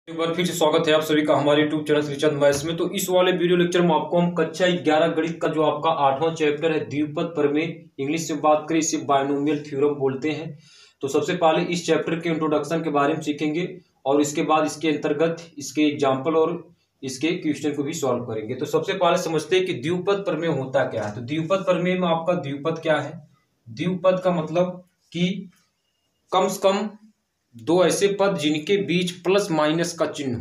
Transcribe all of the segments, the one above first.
एक बार फिर से स्वागत है आप सभी का हमारे यूट्यूब चैनल श्रीचंद मैथ्स में। तो इस वाले वीडियो लेक्चर में आपको हम कक्षा 11 गणित का जो आपका 8वां चैप्टर है द्विपद प्रमेय, इंग्लिश से बात करें इसे बायनोमियल थ्योरम बोलते हैं। तो सबसे पहले इस चैप्टर के इंट्रोडक्शन के बारे में सीखेंगे और इसके बाद इसके अंतर्गत इसके एग्जाम्पल और इसके क्वेश्चन को भी सॉल्व करेंगे। तो सबसे पहले समझते हैं कि द्विपद प्रमेय होता क्या है। तो द्विपद प्रमेय में आपका द्विपद क्या है। द्विपद का मतलब कि कम से कम दो ऐसे पद जिनके बीच प्लस माइनस का चिन्ह,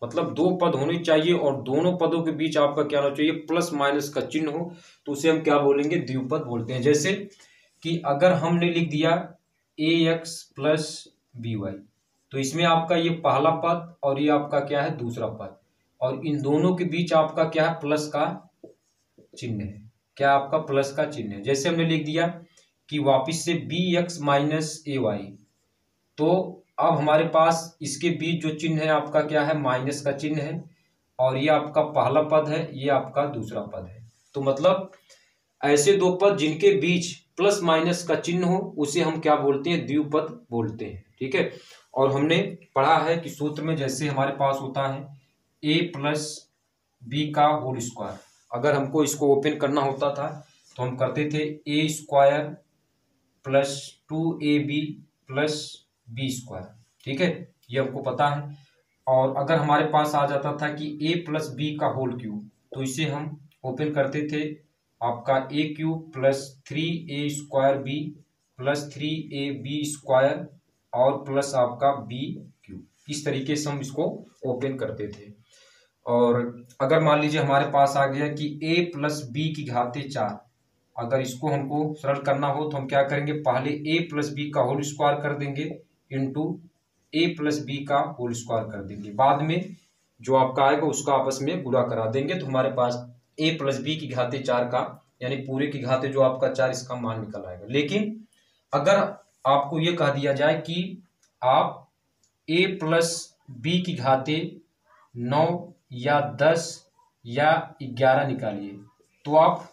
मतलब दो पद होने चाहिए और दोनों पदों के बीच आपका क्या होना चाहिए, प्लस माइनस का चिन्ह हो, तो उसे हम क्या बोलेंगे, द्विपद बोलते हैं। जैसे कि अगर हमने लिख दिया ax प्लस by, तो इसमें आपका ये पहला पद और ये आपका क्या है, दूसरा पद, और इन दोनों के बीच आपका क्या है, प्लस का चिन्ह है। क्या आपका प्लस का चिन्ह है। जैसे हमने लिख दिया कि वापिस से bx माइनस ay, तो अब हमारे पास इसके बीच जो चिन्ह है आपका क्या है, माइनस का चिन्ह है, और ये आपका पहला पद है, ये आपका दूसरा पद है। तो मतलब ऐसे दो पद जिनके बीच प्लस माइनस का चिन्ह हो उसे हम क्या बोलते हैं, द्विपद बोलते हैं। ठीक है। और हमने पढ़ा है कि सूत्र में जैसे हमारे पास होता है a प्लस बी का होल स्क्वायर, अगर हमको इसको ओपन करना होता था तो हम करते थे a square plus 2ab plus B square. ठीक है, ये हमको पता है। और अगर हमारे पास आ जाता था कि a प्लस बी का होल क्यूब, तो इसे हम ओपन करते थे आपका a cube plus 3a square B plus 3ab square और प्लस आपका b क्यूब। इस तरीके से हम इसको ओपन करते थे। और अगर मान लीजिए हमारे पास आ गया कि a प्लस बी की घाते 4, अगर इसको हमको सरल करना हो तो हम क्या करेंगे, पहले a प्लस बी का होल स्क्वायर कर देंगे इंटू a प्लस बी का होल स्क्वायर कर देंगे, बाद में जो आपका आएगा उसका आपस में गुणा करा देंगे, तो हमारे पास a प्लस बी की घाते 4 का यानी पूरे की घाते जो आपका 4 इसका मान निकल आएगा। लेकिन अगर आपको ये कह दिया जाए कि आप a प्लस बी की घाते 9 या 10 या 11 निकालिए, तो आप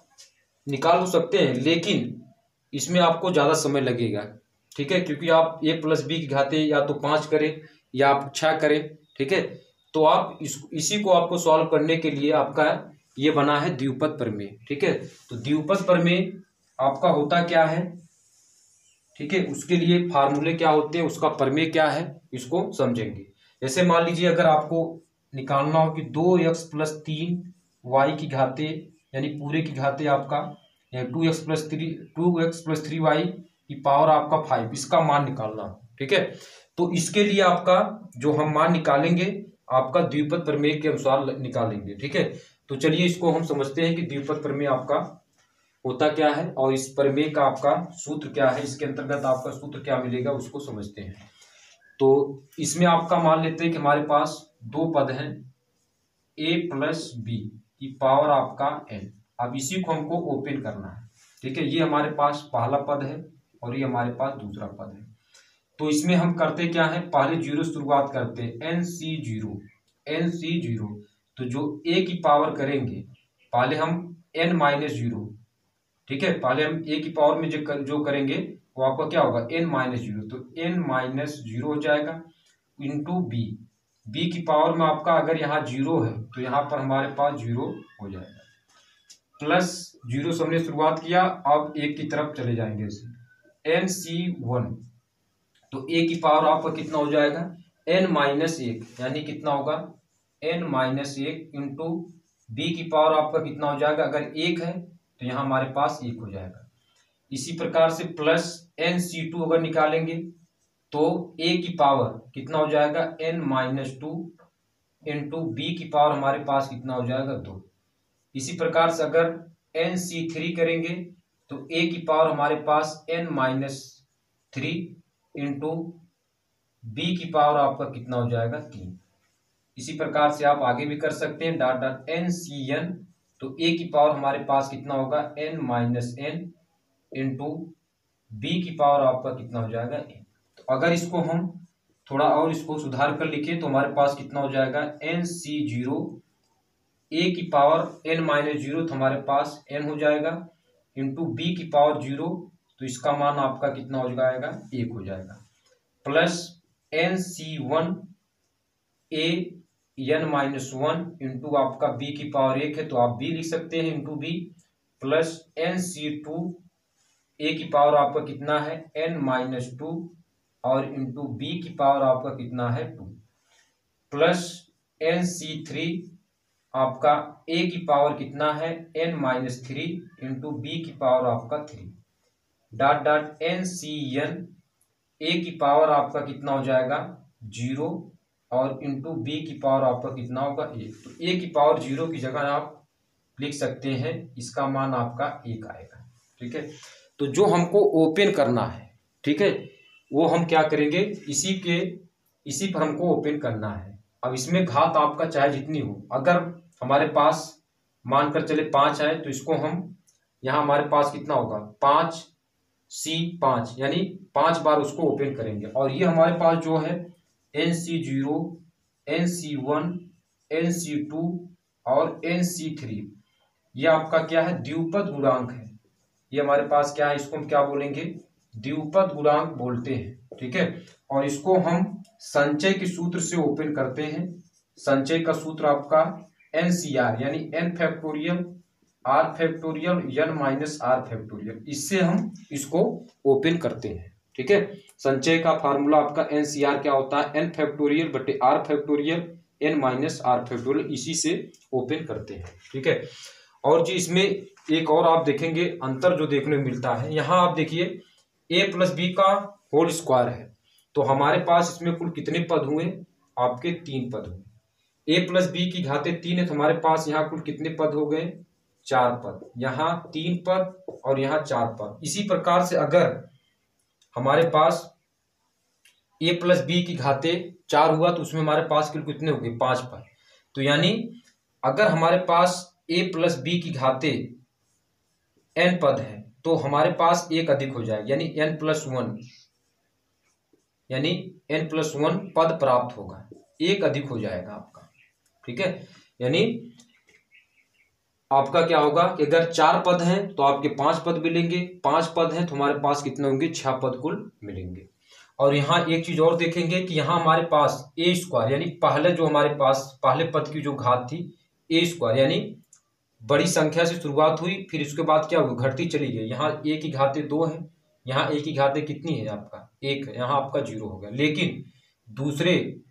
निकाल तो सकते हैं, लेकिन इसमें आपको ज़्यादा समय लगेगा। ठीक है, क्योंकि आप a प्लस बी की घाते या तो 5 करें या आप 6 करें। ठीक है, तो आप इसी को आपको सॉल्व करने के लिए आपका ये बना है द्विपद प्रमेय। ठीक है, तो द्विपद प्रमेय आपका होता क्या है, ठीक है, उसके लिए फार्मूले क्या होते हैं, उसका प्रमेय क्या है, इसको समझेंगे। जैसे मान लीजिए अगर आपको निकालना हो कि 2x प्लस 3y की घाते यानी पूरे की घाते आपका 2x प्लस 3y की पावर आपका 5, इसका मान निकालना हो। ठीक है, तो इसके लिए आपका जो हम मान निकालेंगे आपका द्विपद प्रमेय के अनुसार निकालेंगे। ठीक है, तो चलिए इसको हम समझते हैं कि द्विपद प्रमेय आपका होता क्या है और इस प्रमेय का आपका सूत्र क्या है, इसके अंतर्गत आपका सूत्र क्या मिलेगा उसको समझते हैं। तो इसमें आपका मान लेते हैं कि हमारे पास दो पद हैं a प्लस बी की पावर आपका n। अब इसी को हमको ओपन करना है। ठीक है, ये हमारे पास पहला पद है और ये हमारे पास दूसरा पद है। तो इसमें हम करते क्या है, पहले जीरो शुरुआत करते हैं, nc0। तो जो a की पावर करेंगे पहले हम n माइनस जीरो, ठीक है, पहले हम a की पावर में जो करेंगे वो आपका क्या होगा, n माइनस जीरो, तो n माइनस जीरो हो जाएगा इंटू बी की पावर में आपका अगर यहाँ जीरो है तो यहाँ पर हमारे पास जीरो हो जाएगा, प्लस जीरो से हमने शुरुआत किया, अब एक की तरफ चले जाएंगे इसे nc1, तो a की पावर आपका कितना हो जाएगा, n माइनस 1, यानी कितना होगा n माइनस 1 इंटू बी की पावर आपका कितना हो जाएगा, अगर 1 है तो यहाँ हमारे पास 1 हो जाएगा। इसी प्रकार से प्लस nc2 अगर निकालेंगे तो a की पावर कितना हो जाएगा, n माइनस 2 इंटू बी की पावर हमारे पास कितना हो जाएगा, 2। इसी प्रकार से अगर nc3 करेंगे तो a की पावर हमारे पास n माइनस 3 इंटू बी की पावर आपका कितना हो जाएगा, 3। इसी प्रकार से आप आगे भी कर सकते हैं, डॉट डॉट ncn, तो a की पावर हमारे पास कितना होगा, n minus n into B की पावर आपका कितना हो जाएगा, n। तो अगर इसको हम थोड़ा और इसको सुधार कर लिखे तो हमारे पास कितना हो जाएगा, nc0, a की पावर n माइनस जीरो, तो हमारे पास n हो जाएगा इंटू बी की पावर 0, तो इसका मान आपका कितना हो जाएगा, 1 हो जाएगा, plus nc1 A n minus one into आपका b की पावर 1 है तो आप b लिख सकते हैं into B, plus NC2 a की पावर आपका कितना है n माइनस टू और इंटू b की पावर आपका कितना है 2, प्लस NC3 आपका a की पावर कितना है n minus three into B की पावर आपका 3, डॉट डॉट NCN a की पावर आपका कितना हो जाएगा 0 और इंटू बी की पावर आपका कितना होगा 1। तो a की पावर 0 की जगह आप लिख सकते हैं, इसका मान आपका 1 आएगा। ठीक है, तो जो हमको ओपन करना है, ठीक है, वो हम क्या करेंगे, इसी पर हमको ओपन करना है। अब इसमें घात आपका चाहे जितनी हो, अगर हमारे पास मानकर चले 5 है तो इसको हम यहाँ हमारे पास कितना होगा 5C5 यानी 5 बार उसको ओपन करेंगे। और ये हमारे पास जो है NC0, NC1, NC2 और NC3 ये आपका क्या है द्विपद गुणांक है। ये हमारे पास क्या है, इसको हम क्या बोलेंगे द्विपद गुणांक बोलते हैं। ठीक है, और इसको हम संचय के सूत्र से ओपन करते हैं। संचय का सूत्र आपका NCR यानी n factorial r factorial n minus r factorial, इससे हम इसको ओपन करते हैं। ठीक है, संचय का फार्मूला आपका NCR क्या होता है n फैक्टोरियल बटे r factorial n minus r factorial, इसी से ओपन करते हैं। ठीक है, और जी इसमें एक और आप देखेंगे अंतर जो देखने को मिलता है, यहाँ आप देखिए a प्लस बी का होल स्क्वायर है तो हमारे पास इसमें कुल कितने पद हुए आपके 3 पद हुए। a प्लस बी की घाते 3 है तो हमारे पास यहाँ कुल कितने पद हो गए 4 पद, यहाँ 3 पद और यहाँ 4 पद। इसी प्रकार से अगर हमारे पास a प्लस बी की घाते 4 हुआ तो उसमें हमारे पास कुल कितने हो गए 5 पद। तो यानी अगर हमारे पास a प्लस बी की घाते n पद है तो हमारे पास एक अधिक हो जाएगा यानी n प्लस वन, यानी n प्लस वन पद प्राप्त होगा, एक अधिक हो जाएगा आपका। ठीक है, यानी आपका क्या होगा कि अगर 4 पद हैं तो आपके 5 पद मिलेंगे, 5 पद हैं तो हमारे पास कितने होंगे 6 पद कुल मिलेंगे। और यहाँ एक चीज और देखेंगे कि यहाँ हमारे पास ए स्क्वायर यानी पहले जो हमारे पास पहले पद की जो घात थी ए स्क्वायर यानी बड़ी संख्या से शुरुआत हुई फिर उसके बाद क्या हुआ घटती चली गई। यहाँ ए की घाते 2 है, यहाँ ए की घाते कितनी है आपका 1 है, यहाँ आपका 0 हो गया। लेकिन दूसरे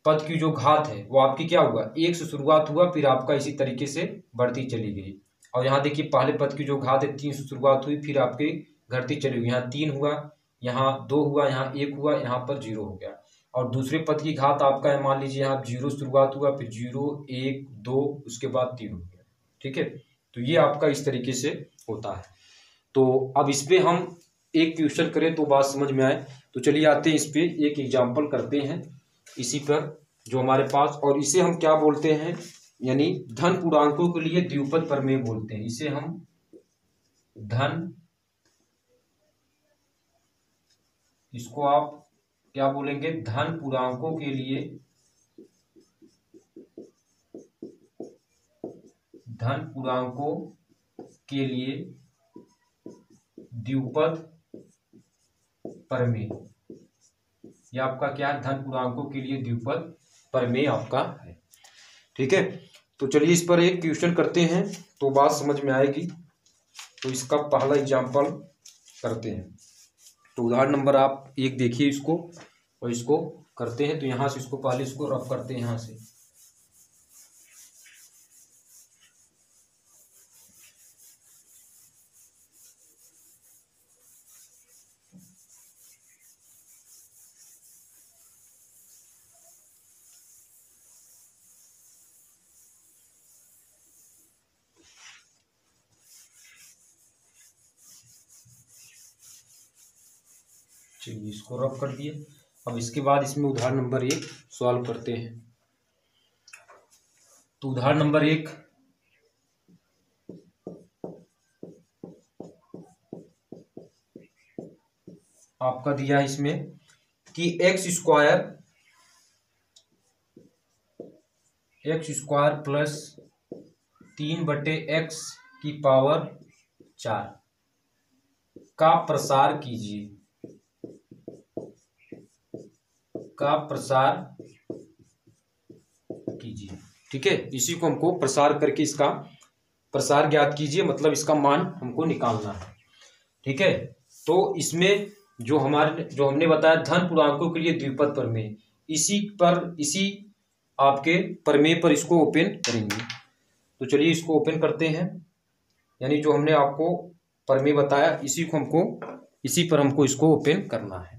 पद की जो घात है वो आपकी क्या हुआ 1 से शुरुआत हुआ फिर आपका इसी तरीके से बढ़ती चली गई। और यहाँ देखिए पहले पद की जो घात है 3 से शुरुआत हुई फिर आपकी घटती चली गई, यहाँ 3 हुआ, यहाँ 2 हुआ, यहाँ 1 हुआ, यहाँ पर 0 हो गया। और दूसरे पद की घात आपका है मान लीजिए यहाँ 0 शुरुआत हुआ फिर 0 1 2 उसके बाद 3 हो गया। ठीक है, तो ये आपका इस तरीके से होता है। तो अब इस पे हम एक क्वेश्चन करें तो बात समझ में आए, तो चलिए आते हैं इस पे एक एग्जाम्पल करते हैं इसी पर जो हमारे पास, और इसे हम क्या बोलते हैं यानी धन पूर्णांकों के लिए द्विपद प्रमेय बोलते हैं। इसे हम धन, इसको आप क्या बोलेंगे धन पूर्णांकों के लिए, धन पूर्णांकों के लिए द्विपद प्रमेय, यह आपका क्या है धन पूर्णांकों के लिए द्विपद प्रमेय आपका है। ठीक है, तो चलिए इस पर एक क्वेश्चन करते हैं तो बात समझ में आएगी। तो इसका पहला एग्जांपल करते हैं। तो उदाहरण नंबर आप 1 देखिए इसको और इसको करते हैं। तो यहाँ से इसको पहले इसको रफ करते हैं यहाँ से। चलिए इसको रफ कर दिए। अब इसके बाद इसमें उदाहरण नंबर 1 सॉल्व करते हैं। तो उदाहरण नंबर 1 आपका दिया है इसमें कि एक्स स्क्वायर प्लस 3/x की पावर 4 का प्रसार कीजिए, का प्रसार कीजिए। ठीक है, इसी को हमको प्रसार करके इसका प्रसार ज्ञात कीजिए, मतलब इसका मान हमको निकालना है। ठीक है, तो इसमें जो हमने बताया धन पूर्णांकों के लिए द्विपद प्रमेय, इसी आपके प्रमेय पर इसको ओपन करेंगे। तो चलिए इसको ओपन करते हैं, यानी जो हमने आपको प्रमेय बताया इसी पर हमको इसको ओपन करना है।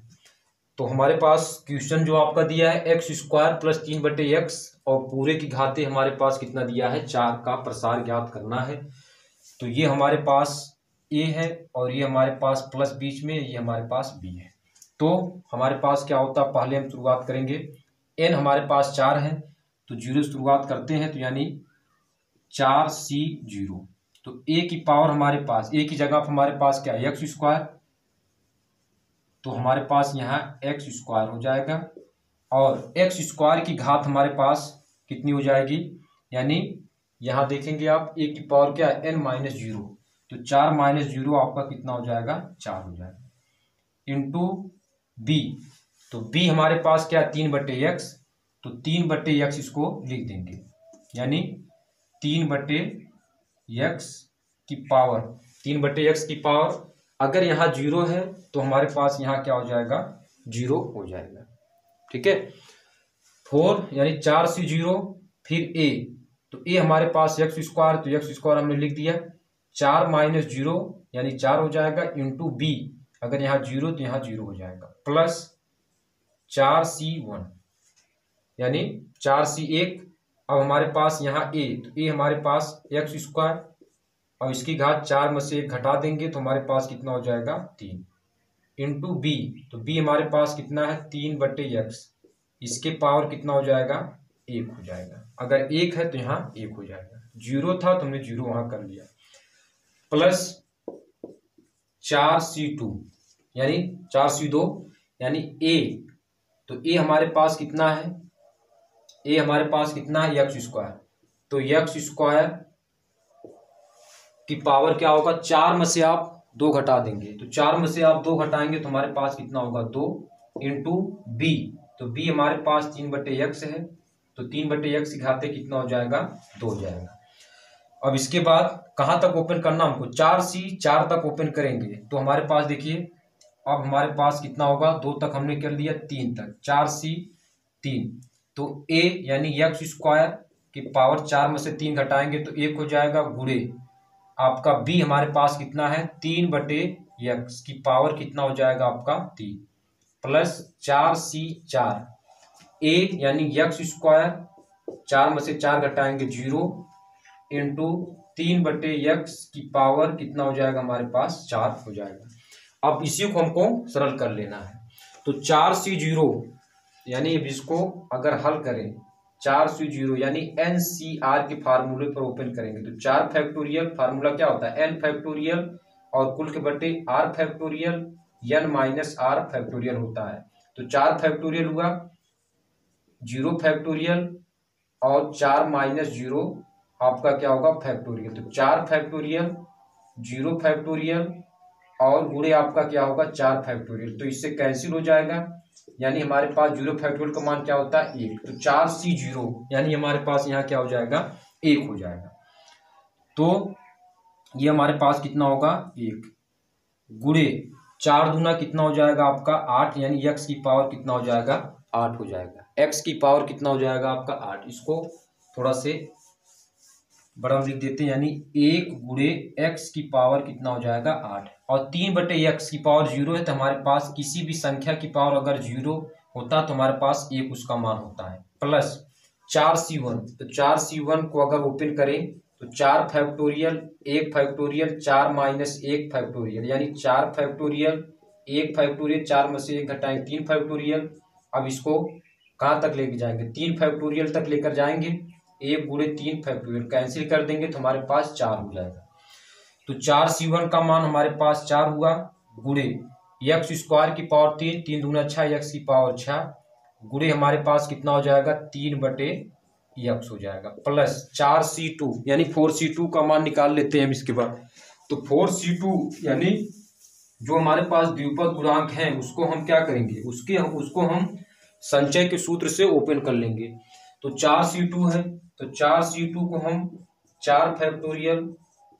तो हमारे पास क्वेश्चन जो आपका दिया है एक्स स्क्वायर प्लस 3/x और पूरे की घाते हमारे पास कितना दिया है 4 का प्रसार ज्ञात करना है। तो ये हमारे पास a है और ये हमारे पास प्लस बीच में, ये हमारे पास b है। तो हमारे पास क्या होता है, पहले हम शुरुआत करेंगे, n हमारे पास 4 है तो 0 से शुरुआत करते हैं, तो यानी 4c0। तो a की पावर हमारे पास, a की जगह हमारे पास क्या है एक्स स्क्वायर, तो हमारे पास यहाँ एक्स स्क्वायर हो जाएगा और एक्स स्क्वायर की घात हमारे पास कितनी हो जाएगी, यानी यहाँ देखेंगे आप a की पावर क्या है n-0, तो 4 - 0 आपका कितना हो जाएगा 4 हो जाएगा, इंटू b। तो b हमारे पास क्या है 3/x, तो 3/x इसको लिख देंगे, यानी 3/x की पावर, 3/x की पावर अगर यहाँ 0 है तो हमारे पास यहाँ क्या हो जाएगा 0 हो जाएगा। ठीक है, 4 यानी 4c0, फिर a, तो a हमारे पास एक्स स्क्वायर, तो एक्स स्क्वायर हमने लिख दिया, 4 - 0 यानी 4 हो जाएगा, इंटू b, अगर यहाँ 0 तो यहाँ 0 हो जाएगा, प्लस 4c1 यानी 4c1। अब हमारे पास यहाँ a, तो a हमारे पास एक्स स्क्वायर और इसकी घात 4 में से 1 घटा देंगे तो हमारे पास कितना हो जाएगा 3, इंटू b, तो b हमारे पास कितना है 3/x, इसके पावर कितना हो जाएगा 1 हो जाएगा, अगर 1 है तो यहाँ 1 हो जाएगा, 0 था तो हमने 0 वहां कर लिया, प्लस 4c2 यानी 4c2 यानी a, तो a हमारे पास कितना है, a हमारे पास कितना है एक्स स्क्वायर, तो एक्स स्क्वायर की पावर क्या होगा, 4 में से आप 2 घटा देंगे, तो 4 में से आप 2 घटाएंगे तो हमारे पास कितना होगा 2, इंटू b, तो b हमारे पास 3/x है, तो 3/x की घाते कितना हो जाएगा 2 हो जाएगा। अब इसके बाद कहाँ तक ओपन करना हमको, 4 तक ओपन करेंगे, तो हमारे पास देखिए अब हमारे पास कितना होगा, 2 तक हमने कर लिया, 3 तक, 4c3, तो a यानी एक्स स्क्वायर की पावर 4 में से 3 घटाएंगे तो 1 हो जाएगा, गुणे आपका b हमारे पास कितना है 3/x की पावर कितना हो जाएगा आपका 3, प्लस 4c4, a यानी एक्स स्क्वायर 4 में से 4 घटाएंगे 0, इंटू 3/x की पावर कितना हो जाएगा हमारे पास 4 हो जाएगा। अब इसी को हमको सरल कर लेना है, तो 4c0 यानी इसको अगर हल करें 4c0 यानी NCR के फार्मूले पर ओपन करेंगे, तो 4 फैक्टोरियल, फार्मूला क्या होता है n फैक्टोरियल और कुल के बटे r factorial n minus r factorial होता है, तो 4 फैक्टोरियल हुआ 0 फैक्टोरियल और 4 - 0 आपका क्या होगा फैक्टोरियल, तो 4 फैक्टोरियल 0 फैक्टोरियल और गुणे आपका क्या होगा 4 फैक्टोरियल, तो इससे कैंसिल हो जाएगा, यानी हमारे पास 0 फैक्टोरियल का मान क्या होता है 1, तो 4c0 यानी हमारे पास यहाँ क्या हो जाएगा 1 हो जाएगा, तो ये हमारे पास कितना होगा 1, गुणे 4 दूना कितना हो जाएगा आपका 8, यानी x की पावर कितना हो जाएगा 8 हो जाएगा, x की पावर कितना हो जाएगा आपका 8, इसको थोड़ा से बड़ा लिख देते हैं, यानी 1 गुणे x की पावर कितना हो जाएगा 8, और 3/x की पावर 0 है, तो हमारे पास किसी भी संख्या की पावर अगर 0 होता तो हमारे पास 1 उसका मान होता है, प्लस 4c1, तो 4c1 को अगर ओपन करें तो 4 फैक्टोरियल 1 फैक्टोरियल 4 - 1 फैक्टोरियल, यानी 4 फैक्टोरियल 1 फैक्टोरियल 4 में से 1 घटाएंगे 3 फैक्टोरियल। अब इसको कहाँ तक लेके जाएंगे 3 फैक्टोरियल तक लेकर जाएंगे, 1 गुणे 3 फैक्टोरियल कैंसिल कर देंगे तो हमारे पास 4 हो जाएगा, तो 4c1 का मान हमारे पास 4 हुआ, गुणे एक्स स्क्वायर की पावर 3, 3 दूना 6 एक्स की पावर 6, गुणे हमारे पास कितना हो जाएगा 3/x हो जाएगा, प्लस 4c2 यानी 4c2 का मान निकाल लेते हैं हम इसके बाद, तो 4c2 यानी जो हमारे पास द्विपद गुणांक हैं उसको हम क्या करेंगे, उसको हम संचय के सूत्र से ओपन कर लेंगे, तो 4c2 है, तो 4c2 को हम 4 फैक्टोरियल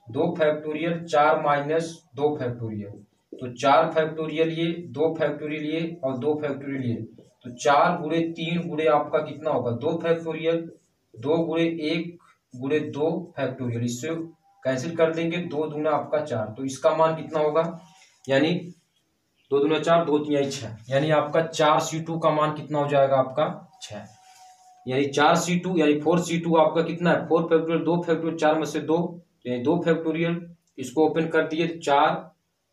2 फैक्टोरियल 4 माइनस 2 फैक्टोरियल, तो 4 फैक्टोरियल ये 2 फैक्टोरियल ये और 2 फैक्टोरियल ये, तो 4 गुणे 3 गुणे आपका कितना होगा 2 फैक्टोरियल, 2 गुणे 1 गुणे 2 फैक्टोरियल, इससे कैंसिल कर देंगे, 2 दूना आपका 4, तो इसका मान कितना होगा, यानी 2 दूना 4 2 3 6, यानी आपका 4c2 का मान कितना हो जाएगा आपका 6, यानी 4c2 यानी 4c2 आपका कितना है 4 फैक्टोरियल 2 फैक्टोरियल 4 में से 2 यानी 2 फैक्टोरियल, इसको ओपन कर दिए 4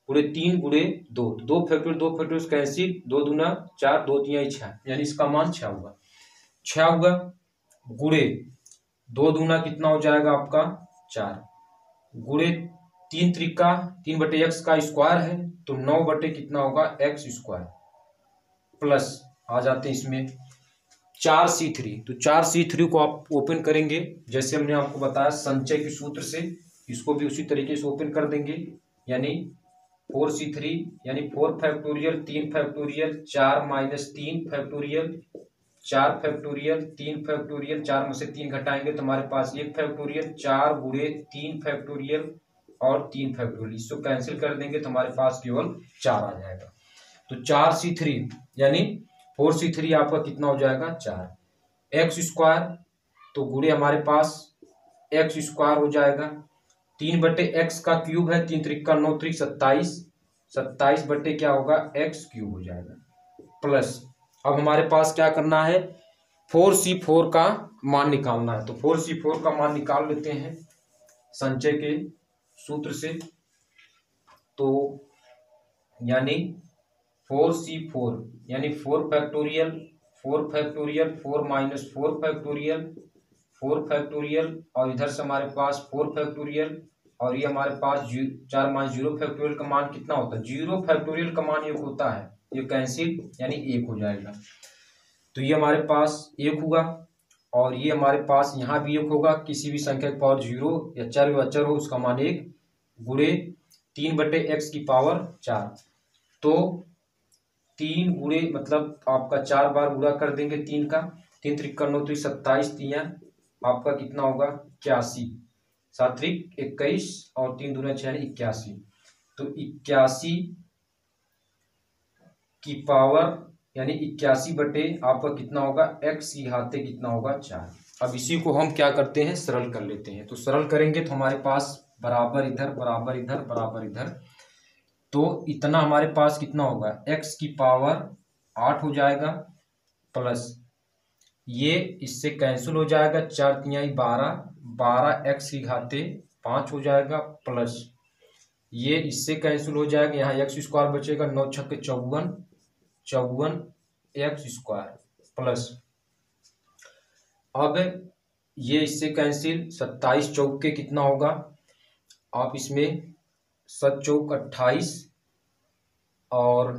गुणे 3 गुणे 2, 2 फैक्टोरियल कैंसिल, 2 दूना 4 2 3 6, यानी इसका मान 6 होगा, 6 होगा, गुणे 2 दूना कितना हो जाएगा आपका 4, गुणे 3 त्रिका 3/x का स्क्वायर है, तो 9 कितना होगा x स्क्वायर, प्लस आ जाते हैं इसमें 4c3, तो 4c3 को आप ओपन करेंगे जैसे हमने आपको बताया संचय के सूत्र से, इसको भी उसी तरीके से ओपन कर देंगे, यानी 4c3 यानी 4 factorial 3 factorial 4 minus 3 factorial 4 factorial 3 factorial, 4 में से 3 घटाएंगे तो हमारे पास 1 फैक्टोरियल, 4 गुणे 3 फैक्टोरियल और 3 फैक्टोरियल, इसको कैंसिल कर देंगे तो हमारे पास केवल 4 आ जाएगा, तो 4c3 यानी 4c3 आपका कितना हो जाएगा 4, एक्स स्क्वायर तो गुणे हमारे पास एक्स स्क्वायर हो जाएगा, 3/x का क्यूब है, 3 त्रिक का 9 त्रिक 27, 27 बटे क्या होगा एक्स क्यूब हो जाएगा, प्लस अब हमारे पास क्या करना है 4c4 का मान निकालना है, तो 4c4 का मान निकाल लेते हैं संचय के सूत्र से, तो यानी 4c4 यानी 4 factorial 4 factorial 4 minus 4 factorial 4 factorial और इधर से हमारे पास 4 फैक्टोरियल और ये हमारे पास 4 माइनस 0 फैक्टोरियल का मान कितना होता है 0 फैक्टोरियल का मान 1 होता है, ये कैंसिल यानी 1 हो जाएगा, तो ये हमारे पास 1 हुआ और ये हमारे पास यहाँ भी 1 होगा, किसी भी संख्या की पावर 0 या चर व अचर हो उसका मान 1 गुणे 3/x की पावर 4, तो 3 गुणे मतलब आपका 4 बार गुणा कर देंगे 3 का, 3 त्रिक का 9 त्रिक 27, 3 आपका कितना होगा 81, 7 त्रिक 21 और 3 दूना 6 यानी 81, तो 81 की पावर यानी 81 बटे आपका कितना होगा x की घाते कितना होगा 4। अब इसी को हम क्या करते हैं सरल कर लेते हैं, तो सरल करेंगे तो हमारे पास बराबर इधर बराबर इधर बराबर इधर, तो इतना हमारे पास कितना होगा x की पावर 8 हो जाएगा, प्लस ये इससे कैंसिल हो जाएगा 4 तिहाई 12, 12 x की घाते 5 हो जाएगा, प्लस ये इससे कैंसिल हो जाएगा, यहाँ एक्स स्क्वायर बचेगा 9 छक्के 54, 54 एक्स स्क्वायर, प्लस अब ये इससे कैंसिल 27 चौके कितना होगा, आप इसमें 7 चौक 28 और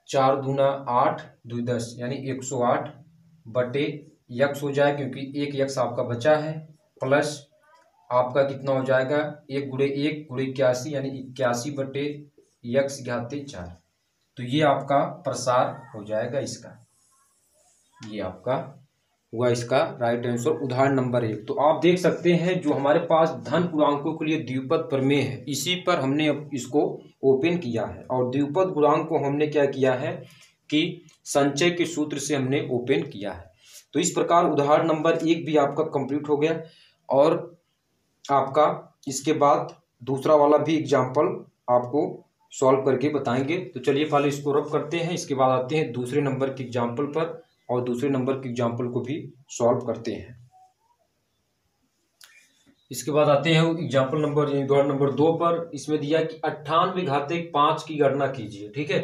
4 दूना 8 2 10 यानी 108 बटे यक्स हो जाए क्योंकि एक यक्स आपका बचा है, प्लस आपका कितना हो जाएगा 1 गुणे 81 यानी 81 बटे यक्स घाते 4, तो ये आपका प्रसार हो जाएगा इसका, ये आपका हुआ इसका राइट आंसर उदाहरण नंबर 1। तो आप देख सकते हैं जो हमारे पास धन गुणांकों के लिए द्विपद प्रमेय है इसी पर हमने अब इसको ओपन किया है, और द्विपद गुणांक को हमने क्या किया है कि संचय के सूत्र से हमने ओपन किया है। तो इस प्रकार उदाहरण नंबर 1 भी आपका कंप्लीट हो गया, और आपका इसके बाद दूसरा वाला भी एग्जाम्पल आपको सॉल्व करके बताएंगे। तो चलिए पहले इसको रब करते हैं, इसके बाद आते हैं दूसरे नंबर के एग्जाम्पल पर और दूसरे नंबर के एग्जाम्पल को भी सॉल्व करते हैं। इसके बाद आते हैं एग्जाम्पल नंबर उदाहरण नंबर 2 पर। इसमें दिया कि 98 घाते 5 की गणना कीजिए, ठीक है।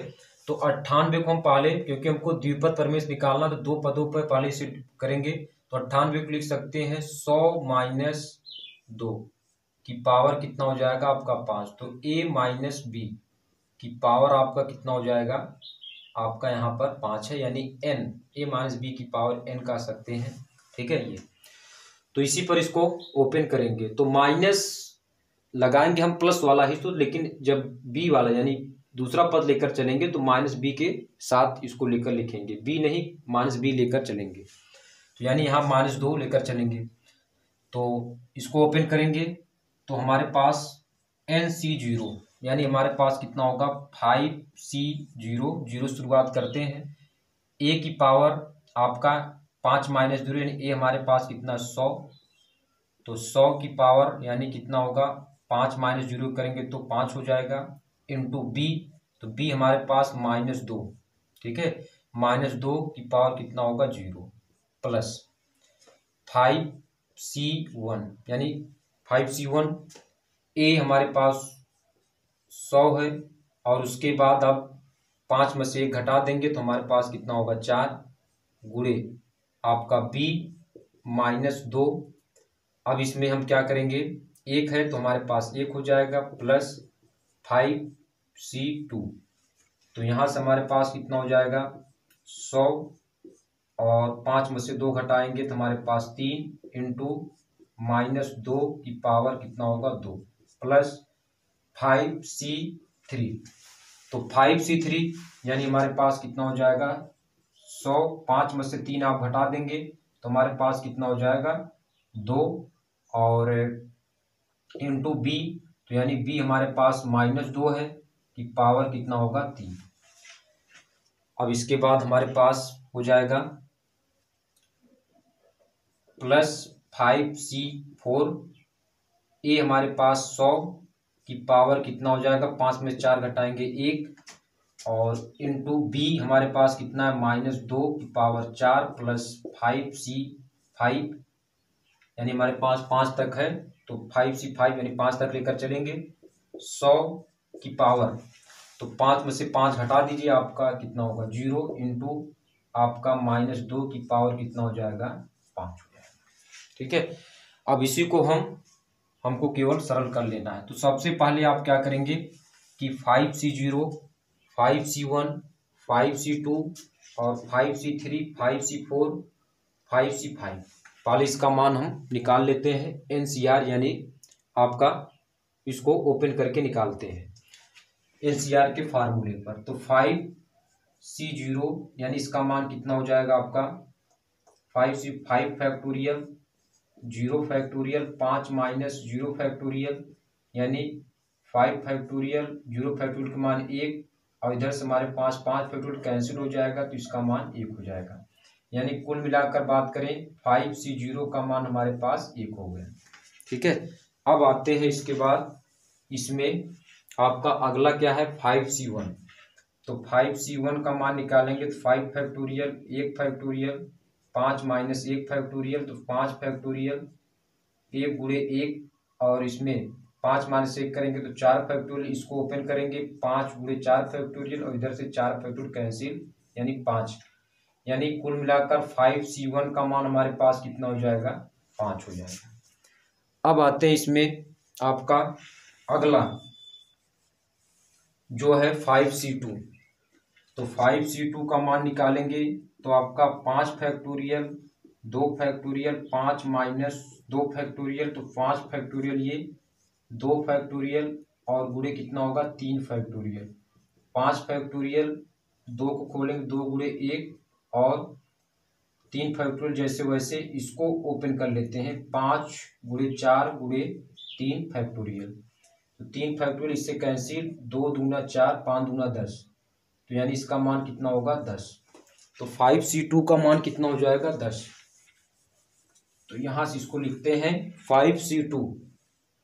तो 98 को हम पहले, क्योंकि हमको द्विपद प्रमेय से निकालना तो 2 पदों पर पहले इसे करेंगे, तो 98 को लिख सकते हैं 100 माइनस 2 की पावर कितना हो जाएगा आपका 5, तो a माइनस बी की पावर आपका कितना हो जाएगा आपका यहाँ पर 5 है, यानी n a माइनस बी की पावर n कह सकते हैं, ठीक है। ये तो इसी पर इसको ओपन करेंगे तो माइनस लगाएंगे हम प्लस वाला ही, तो लेकिन जब b वाला यानी दूसरा पद लेकर चलेंगे तो माइनस बी के साथ इसको लेकर लिखेंगे, b नहीं माइनस बी लेकर चलेंगे। तो यानी यहाँ -2 लेकर चलेंगे। तो इसको ओपन करेंगे तो हमारे पास NC0 यानी हमारे पास कितना होगा 5C0, जीरो शुरुआत करते हैं। a की पावर आपका 5 - 0 यानी a हमारे पास कितना 100, तो 100 की पावर यानी कितना होगा 5 - 0 करेंगे तो 5 हो जाएगा, इंटू b, तो b हमारे पास -2, ठीक है, -2 की पावर कितना होगा 0, प्लस 5C1 यानी 5C1 a हमारे पास 100 है, और उसके बाद अब 5 में से 1 घटा देंगे तो हमारे पास कितना होगा 4, गुणे आपका b -2। अब इसमें हम क्या करेंगे, 1 है तो हमारे पास 1 हो जाएगा, प्लस 5C2, तो यहाँ से हमारे पास कितना हो जाएगा 100, और 5 में से 2 घटाएंगे तो हमारे पास 3, इंटू -2 की पावर कितना होगा 2, प्लस 5C3, तो 5C3 यानी हमारे पास कितना हो जाएगा 100, 5 में से 3 आप घटा देंगे तो हमारे पास कितना हो जाएगा 2, और इंटू b, तो यानी b हमारे पास -2 है कि पावर कितना होगा 3। अब इसके बाद हमारे पास हो जाएगा प्लस 5C4, a हमारे पास 100 की पावर कितना हो जाएगा, 5 में 4 घटाएंगे 1, और इंटू b हमारे पास कितना है -2 की पावर 4, प्लस 5C5 यानी हमारे पास 5 तक है, तो 5C5 यानी 5 तक लेकर चलेंगे। 100 की पावर, तो 5 में से 5 हटा दीजिए, आपका कितना होगा 0, इंटू आपका -2 की पावर कितना हो जाएगा 5 हो जाएगा, ठीक है। अब इसी को हमको केवल सरल कर लेना है। तो सबसे पहले आप क्या करेंगे कि 5C0, 5C1, 5C2 और 5C3, 5C4, 5C5, पहले इसका मान हम निकाल लेते हैं NCR, यानी आपका इसको ओपन करके निकालते हैं NCR के फार्मूले पर। तो 5C0 यानी इसका मान कितना हो जाएगा आपका 5 फैक्टोरियल 0 फैक्टोरियल 5 माइनस 0 फैक्टोरियल यानी 5 फैक्टोरियल 0 फैक्टोरियल का मान 1, और इधर से हमारे पास 5 फैक्टोरियल कैंसिल हो जाएगा तो इसका मान 1 हो जाएगा। यानी कुल मिलाकर बात करें 5C0 का मान हमारे पास 1 हो गया, ठीक है। अब आते हैं इसके बाद इसमें आपका अगला क्या है 5C1। तो 5C1 का मान निकालेंगे तो 5 फैक्टोरियल 1 फैक्टोरियल 5 माइनस 1 फैक्टोरियल, तो 5 फैक्टोरियल 1 गुणे 1, और इसमें 5 माइनस 1 करेंगे तो 4 फैक्टोरियल, इसको ओपन करेंगे 5 गुणे 4 फैक्टोरियल, और इधर से 4 फैक्टोरियल कैंसिल यानी 5, यानी कुल मिलाकर 5C1 का मान हमारे पास कितना हो जाएगा 5 हो जाएगा। अब आते हैं इसमें आपका अगला जो है 5C2। तो 5C2 का मान निकालेंगे तो आपका 5 फैक्टोरियल 2 फैक्टोरियल 5 माइनस 2 फैक्टोरियल, तो 5 फैक्टोरियल ये 2 फैक्टोरियल और गुणे कितना होगा 3 फैक्टोरियल, 5 फैक्टोरियल 2 को खोलेंगे 2 गुणे 1 और 3 फैक्टोरियल, जैसे वैसे इसको ओपन कर लेते हैं 5 गुणे 4 गुणे 3 फैक्टोरियल, तो 3 फैक्टोरियल इससे कैंसिल, 2 दूना 4 5 दूना 10, तो यानी इसका मान कितना होगा 10। तो 5C2 का मान कितना हो जाएगा 10। तो यहाँ से इसको लिखते हैं 5C2,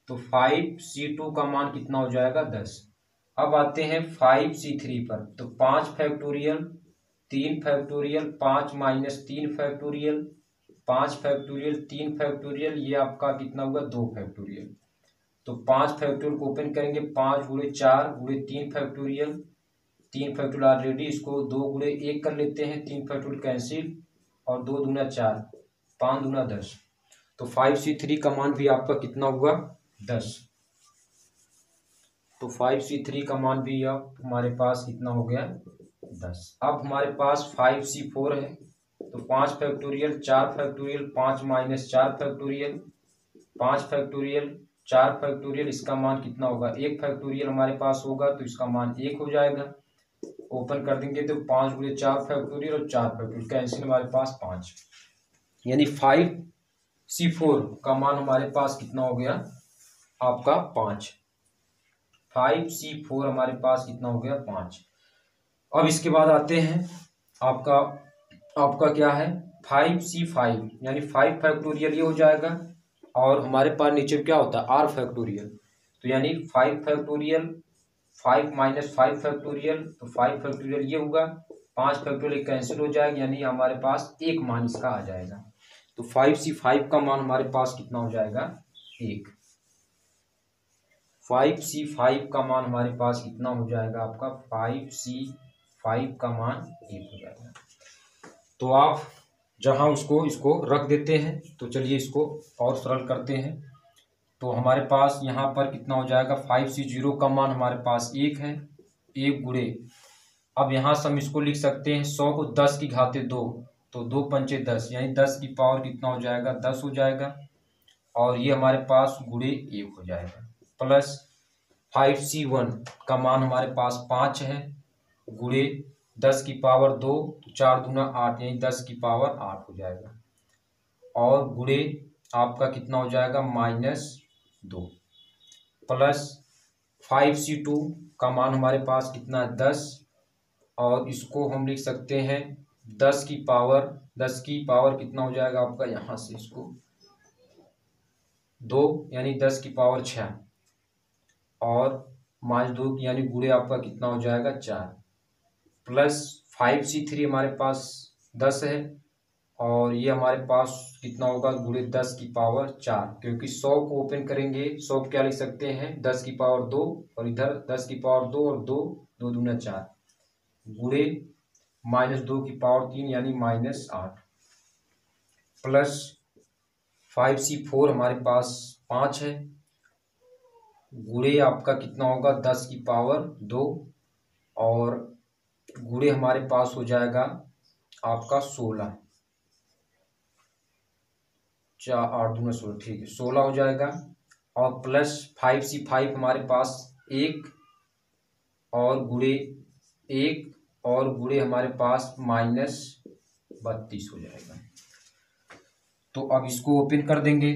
तो 5C2 का मान कितना हो जाएगा 10। अब आते हैं 5C3 पर। तो 5 factorial 3 factorial 5 minus 3 factorial 5 factorial 3 factorial, ये आपका कितना होगा 2 फैक्टोरियल। तो 5 फैक्टोरियल को ओपन करेंगे 5 गुणे 4 गुणे 3 फैक्टोरियल, 3 फैक्टोरियल ऑलरेडी, इसको 2 गुणे 1 कर लेते हैं, 3 फैक्टोरियल कैंसिल, और 2 दूना 4 5 दूना 10, तो 5C3 का मान भी आपका कितना हुआ 10। तो 5C3 का मान भी अब हमारे पास कितना हो गया 10। अब हमारे पास 5C4 है। तो 5 factorial 4 factorial 5 minus 4 factorial 5 factorial 4 factorial, इसका मान कितना होगा 1 फैक्टोरियल हमारे पास होगा, तो इसका मान 1 हो जाएगा। ओपन कर देंगे तो 5 गुणे 4 फैक्टोरियल और 4 फैक्टोरियल कैंसिल, हमारे पास 5। यानी 5C4 का मान हमारे पास कितना हो गया आपका 5। 5C4 हमारे पास कितना हो गया 5। अब इसके बाद आते हैं आपका क्या है 5C5 यानी 5 फैक्टोरियल ये हो जाएगा। और हमारे पास नीचे क्या होता है R फैक्टोरियल, तो यानी 5 फैक्टोरियल 5 माइनस 5 फैक्टोरियल, तो 5 फैक्टोरियल ये होगा, 5 फैक्टोरियल कैंसिल हो जाएगा, यानी हमारे पास एक मान इसका आ जाएगा। तो 5C5 का मान हमारे पास कितना हो जाएगा 1। 5C5 का मान हमारे पास कितना हो जाएगा आपका 5C5 का मान 1 हो जाएगा। तो आप जहां इसको रख देते हैं, तो चलिए इसको और सरल करते हैं। तो हमारे पास यहाँ पर कितना हो जाएगा 5C0 का मान हमारे पास 1 है, 1 गुणे, अब यहाँ से हम इसको लिख सकते हैं 100 को 10 की घाते 2, तो 2 पंचे 10 यानी 10 की पावर कितना हो जाएगा 10 हो जाएगा, और ये हमारे पास गुणे 1 हो जाएगा। प्लस 5C1 का मान हमारे पास 5 है, गुणे 10 की पावर 2, तो 4 दूना 8 यानी 10 की पावर 8 हो जाएगा, और गुणे आपका कितना हो जाएगा -2। प्लस 5C2 का मान हमारे पास कितना है 10, और इसको हम लिख सकते हैं 10 की पावर कितना हो जाएगा आपका, यहाँ से इसको 2 यानी 10 की पावर 6, और -2 यानी गुणे आपका कितना हो जाएगा 4। प्लस 5C3 हमारे पास 10 है, और ये हमारे पास कितना होगा गुणे 10 की पावर 4, क्योंकि 100 को ओपन करेंगे 100 क्या लिख सकते हैं 10 की पावर 2, और इधर 10 की पावर 2 और 2 2 दूना 4, गुणे -2 की पावर 3 यानी -8। प्लस 5C4 हमारे पास 5 है, गुणे आपका कितना होगा 10 की पावर 2, और गुणे हमारे पास हो जाएगा आपका 16, 4 8 दूना 16, ठीक है 16 हो जाएगा। और प्लस 5C5 हमारे पास 1, और गुणे 1, और गुणे हमारे पास -32 हो जाएगा। तो अब इसको ओपन कर देंगे,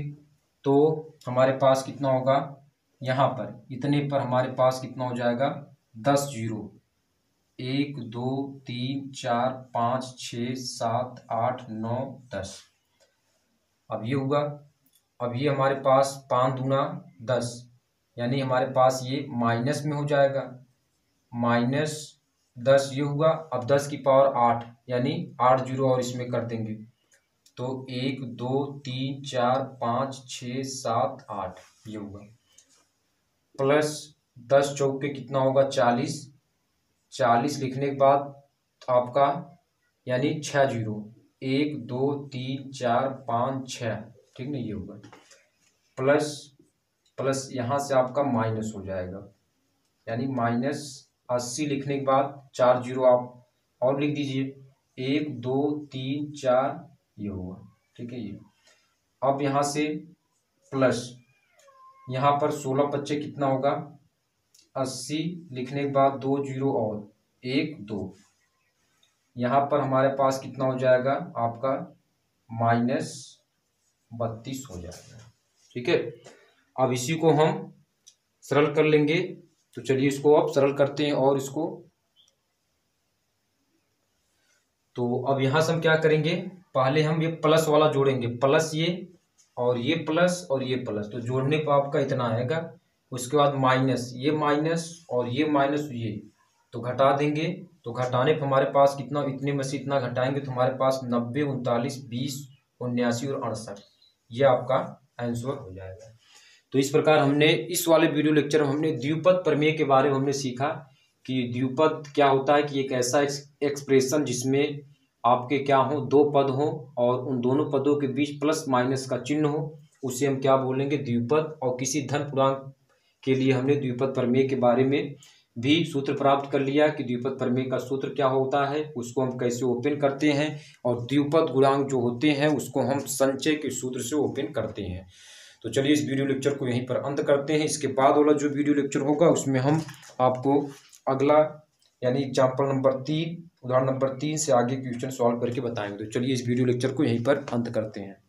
तो हमारे पास कितना होगा, यहाँ पर इतने पर हमारे पास कितना हो जाएगा 10 जीरो, 1 2 3 4 5 6 7 8 9 10। अब ये होगा, अब ये हमारे पास 5 दूना 10, यानी हमारे पास ये माइनस में हो जाएगा, -10 ये होगा। अब 10 की पावर 8 यानी 8 जीरो और इसमें कर देंगे, तो 1 2 3 4 5 6 7 8 ये होगा। प्लस 10 चौके कितना होगा 40, 40 लिखने के बाद आपका यानी 6 जीरो, 1 2 3 4 5 6, ठीक ना, ये होगा। प्लस यहाँ से आपका माइनस हो जाएगा, यानी -80 लिखने के बाद 4 जीरो आप और लिख दीजिए, 1 2 3 4 ये होगा, ठीक है ये। अब यहाँ से प्लस यहाँ पर 16 बच्चे कितना होगा 80 लिखने के बाद 2 जीरो और 1 2, यहाँ पर हमारे पास कितना हो जाएगा आपका -32 हो जाएगा, ठीक है। अब इसी को हम सरल कर लेंगे, तो चलिए इसको अब सरल करते हैं। और इसको तो अब यहाँ से हम क्या करेंगे, पहले हम ये प्लस वाला जोड़ेंगे, प्लस ये और ये प्लस और ये प्लस, तो जोड़ने पर आपका इतना आएगा। उसके बाद माइनस ये माइनस और ये माइनस ये, तो घटा देंगे, तो घटाने पर हमारे पास कितना, इतने में से इतना घटाएंगे तो हमारे पास 90 39 20 79 और 68, ये आपका आंसर हो जाएगा। तो इस प्रकार हमने इस वाले वीडियो लेक्चर में हमने द्विपद प्रमेय के बारे में हमने सीखा कि द्विपद क्या होता है, कि एक ऐसा एक्सप्रेशन जिसमें आपके क्या हो, दो पद हो और उन दोनों पदों के बीच प्लस माइनस का चिन्ह हो, उसे हम क्या बोलेंगे द्विपद। और किसी धन पूर्णांक के लिए हमने द्विपद प्रमेय के बारे में भी सूत्र प्राप्त कर लिया कि द्विपद प्रमेय का सूत्र क्या होता है, उसको हम कैसे ओपन करते हैं, और द्विपद गुणांक जो होते हैं उसको हम संचय के सूत्र से ओपन करते हैं। तो चलिए इस वीडियो लेक्चर को यहीं पर अंत करते हैं। इसके बाद वाला जो वीडियो लेक्चर होगा उसमें हम आपको अगला यानी एग्जाम्पल नंबर 3 उदाहरण नंबर 3 से आगे क्वेश्चन सॉल्व करके बताएंगे। तो चलिए इस वीडियो लेक्चर को यहीं पर अंत करते हैं।